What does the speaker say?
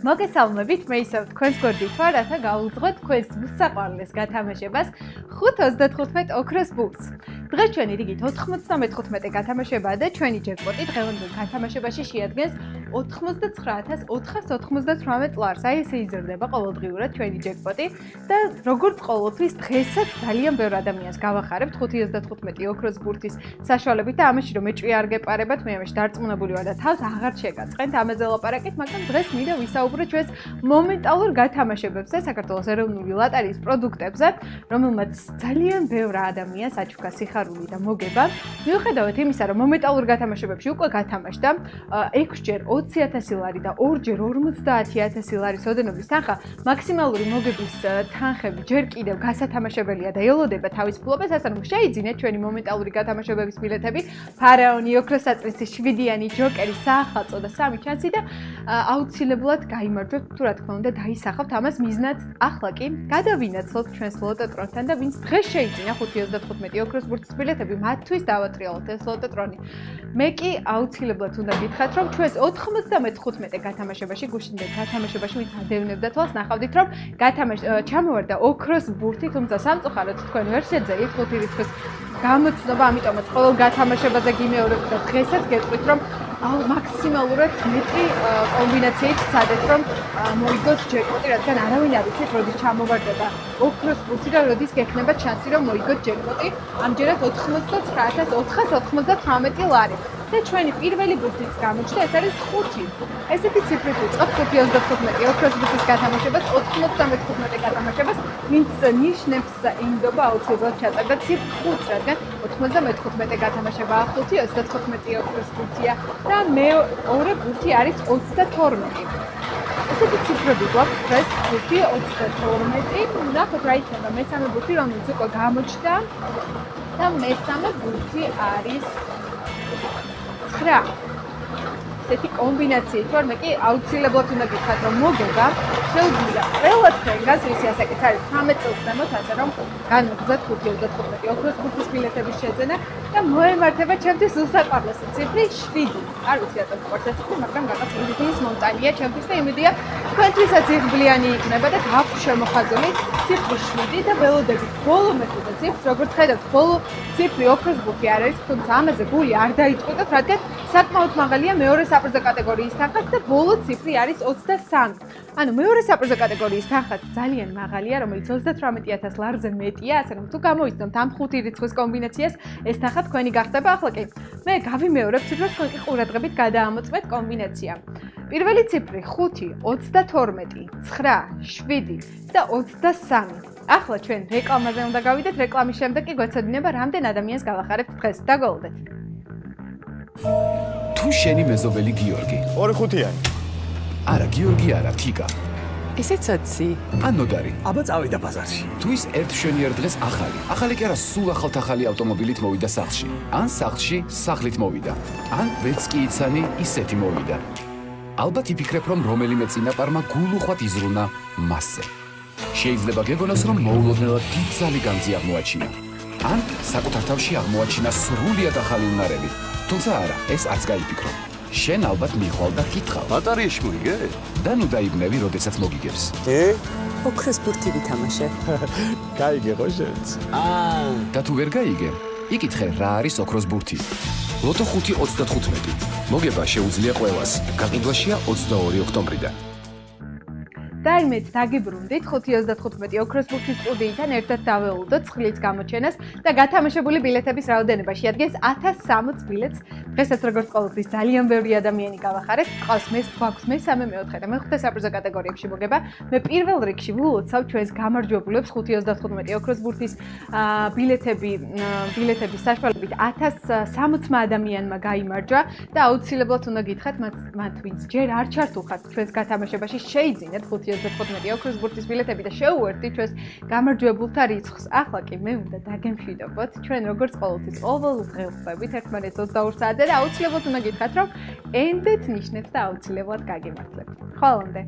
მოგესალმებით, მე ისევ თქვენს გვერდით ვარ, რათა გავუძღვეთ თქვენს უსაყვარლეს გათამაშებას 5.35 ოქროს ბურთს. დღეს ჩვენი რიგით 95 გათამაშებაა და ჩვენი ჯეკპოტი დღევანდელ გათამაშებაში შეადგენს 89488 ლარს. აი ესე იზრდება ყოველდღიურად ჩვენი ჯეკპოტი და როგორც ყოველთვის დღესაც ძალიან ბევრ ადამიანს გავახარებთ 5.35 ოქროს ბურთის საშუალებით და ამაში რომ მეჭვი არ გეპარებათ, მე ამაში დარწმუნებული ვარ და თავს აღარ შეგაწყენთ ამაზე ლაპარაკით, მაგრამ დღეს მინდა ვისაუბრო ჩვენს მომენტალურ გათამაშებებზე, საქართველოს ეროვნული ლოტარიის პროდუქტებზე, რომელმაც ძალიან ბევრ ადამიანს აჩუქა სიხარული და მოგება. მიუხედავად იმისა, რომ მომენტალურ გათამაშებებში უკვე გათამაშდა 6ჯერ 20.000 ლარი და 2ჯერ 50.000 ლარის ოდენობის თანხა, მაქსიმალური მოგების თანხები ჯერ კიდევ გასათამაშებელია და ელოდება თავისუფლებას, ასე რომ შეიძინეთ ჩვენი მომენტალური გათამაშებების ბილეთები, ფარაონი, ოქროს საწრისი, 7-იანი ჯოკერი, საახალწლო და 3 ჩანსი და აუცილებლად გაიმარჯვებთ, თუ რა თქმა უნდა დაისახავთ ამას მიზნად. ახლა კი გადავინაცვლოთ ჩვენს ლოტოტრონთან და ვინც დღეს შეიძინა 5.35 ოქროს ბურთის ბილეთები, მათთვის დავატრიალოთ ეს ლოტოტრონი. მე კი აუცილებლად უნდა გითხრათ, რომ ჩვენს 95 გათამაშებაში, გუშინდელ გათამაშებაში ვინც ადევნებდა თვალს, ნახავდით, რომ ჩამოვარდა ოქროს ბურთი, თუმცა სამწუხაროდ თქვენ ვერ შეძლებთ 5 რიცხვის გამოცნობა, ამიტომაც ყოველ გათამაშებაზე გიმეორებთ და დღესაც გეტყვით, რომ მაქსიმალურად მეტი კომბინაციით ვცადეთ, რომ მოიგოთ ჯეკპოტი, რადგან არავინ არ იცით, როდის ჩამოვარდება ოქროს ბურთი და როდის გექნება ჩანსი, რომ მოიგოთ ჯეკპოტი. ამჯერად 89,998 ლარი. და ჩვენი პირველი ბურთიც გამოჩნდა, ეს არის 5. ესეთი ციფრით ვიწყობ 5.35 ოქროს ბურთის გათამაშებას, 95 გათამაშებას, ვინც ნიშნებს ინდობა აუცილებლად ჩაწერდა ციფრ 5, რადგან 95 გათამაშებაა 5, 35 ოქროს ბურთია და მეორე ბურთი არის 22. ესეთი ციფრები გვაქვს დღეს 5.22. ნახოთ რა იქნება მესამე ბურთი, რომელიც უკვე გამოჩნდა და მესამე ბურთი არის 9. ესეთი კომბინაციით ვარ, მე კი აუცილებლად უნდა გითხრათ, რომ მოგება შეუძლია ყველა თქვენგანს, ვისი ასაკით არის 18 წელს ზემოთ, ასე რომ განვაგრძელოთ 5.35 ოქროს ბურთის ბილეთების შეძენა და მოემართება ჩემთვის უსაყვარლესი ციფრი 7. არ ვიცი რატომ გვყავს ეს ციფრი, მაგრამ რაღაც უდიდეს მონტანია ჩემთვის და იმედია თქვენთვისაც იღბლიანი იქნება და გაქვთ შემოხაზული ციფრი 7 და ველოდებით ბოლო მეთოდე ციფრს, როგორც ხედავთ, ბოლო ციფრი ოქროს ბურთი არ არის, თუმცა ამაზე გული არ დაიწყოთ, რადგან საკმაოდ მაღალია მეორე საპრიზო კატეგორიის თანხაც და ბოლო ციფრი არის 23. ანუ მეორე საპრიზო კატეგორიის თანხაც ძალიან მაღალია, რომელიც 38.000 ლარზე მეტია, ასე რომ თუ გამოიცნობთ ამ 5 რიცხვის კომბინაციას, ეს თანხა თქვენი გახდება. ახლა კი მე გავიმეორებ ციფრებს, თქვენ კი ყურადღებით გადაამოწმეთ კომბინაცია. პირველი ციფრი 5, 22, 9, 7 და 23. ახლა ჩვენ რეკლამაზე უნდა გავიდეთ, რეკლამის შემდეგ კი გვეცოდინება რამდენ ადამიანს გავახარებთ დღეს. დაგველოდეთ. თუ შენი მეზობელი გიორგი 2-5-იანი. არა, გიორგი არა, თიკა. ესეც აცი. ან ნოდარი. აბა წავიდა ბაზარში. თუ ის ერთ მშვენიერ დღეს ახალი კი არა, სულ ახალი ავტომობილით მოვიდა სახლში. ან სახლში სახლით მოვიდა. ან ვერც კი იცანი ისეთი მოვიდა. ალბათ იფიქრებ, რომ რომელიმე წინაპარმა გულუხვად იზრუნა მასზე. შეიძლება გეგონოს, რომ მოულოდნელად დიდძალი განძი აღმოაჩინა. ან საკუთარ თავში აღმოაჩინა სრულიად ახალი უნარები. თუმცა არა, ეს არც გაიფიქრო. შენ ალბათ მიხვალ და კითხავ. ბატარეში მოიგე? და ნუ დაიბნევი, როდესაც მოგიგებს. ოქროს ბურთი ვითამაშე. გაიგე ხო შენც? და თუ ვერ გაიგე, იკითხე რა არის ოქროს ბურთი. ლოტო 5.35. მოგება შეუძლია ყველას. გაყიდვაშია 22 ოქტომბრიდან. და იმედ დაგიბრუნდით 5.35 ოქროს ბურთის სტუდიიდან ერთად დავეულდოთ წყლის გამოჩენას და გათამაშებული ბილეთების რაოდენობა შეადგენს 1060 ბილეთს. დღესაც როგორც ყოველთვის ძალიან ბევრი ადამიანი გავახარეთ. ყავს გვაქვს მესამე, მეოთხე და მეხუთე საპრიზო კატეგორიებში მოგება. მე პირველ რიგში ვილოცავ ჩვენს გამარჯვებულებს 5.35 ოქროს ბურთის ბილეთების საშუალებით 1060 ადამიანმა გაიმარჯვა და აუცილებლად უნდა გითხრათ მათ ვინც ჯერ არ ჩართულხართ ჩვენს გათამაშებაში, შეიძინეთ 5.35 ოქროს ბურთის ბილეთები და შეუერთდით ჩვენს გამარჯვებულთა რიცხვს. ახლა კი მე უნდა დაგემშვიდობოთ. ჩვენ როგორც ყოველთვის ყოველდღე ვხვდებით ერთმანეთს 22 საათზე და აუცილებლად უნდა გითხრათ, რომ ენდეთ ნიშნებს და აუცილებლად გაგიმართლებთ. ხოლომდე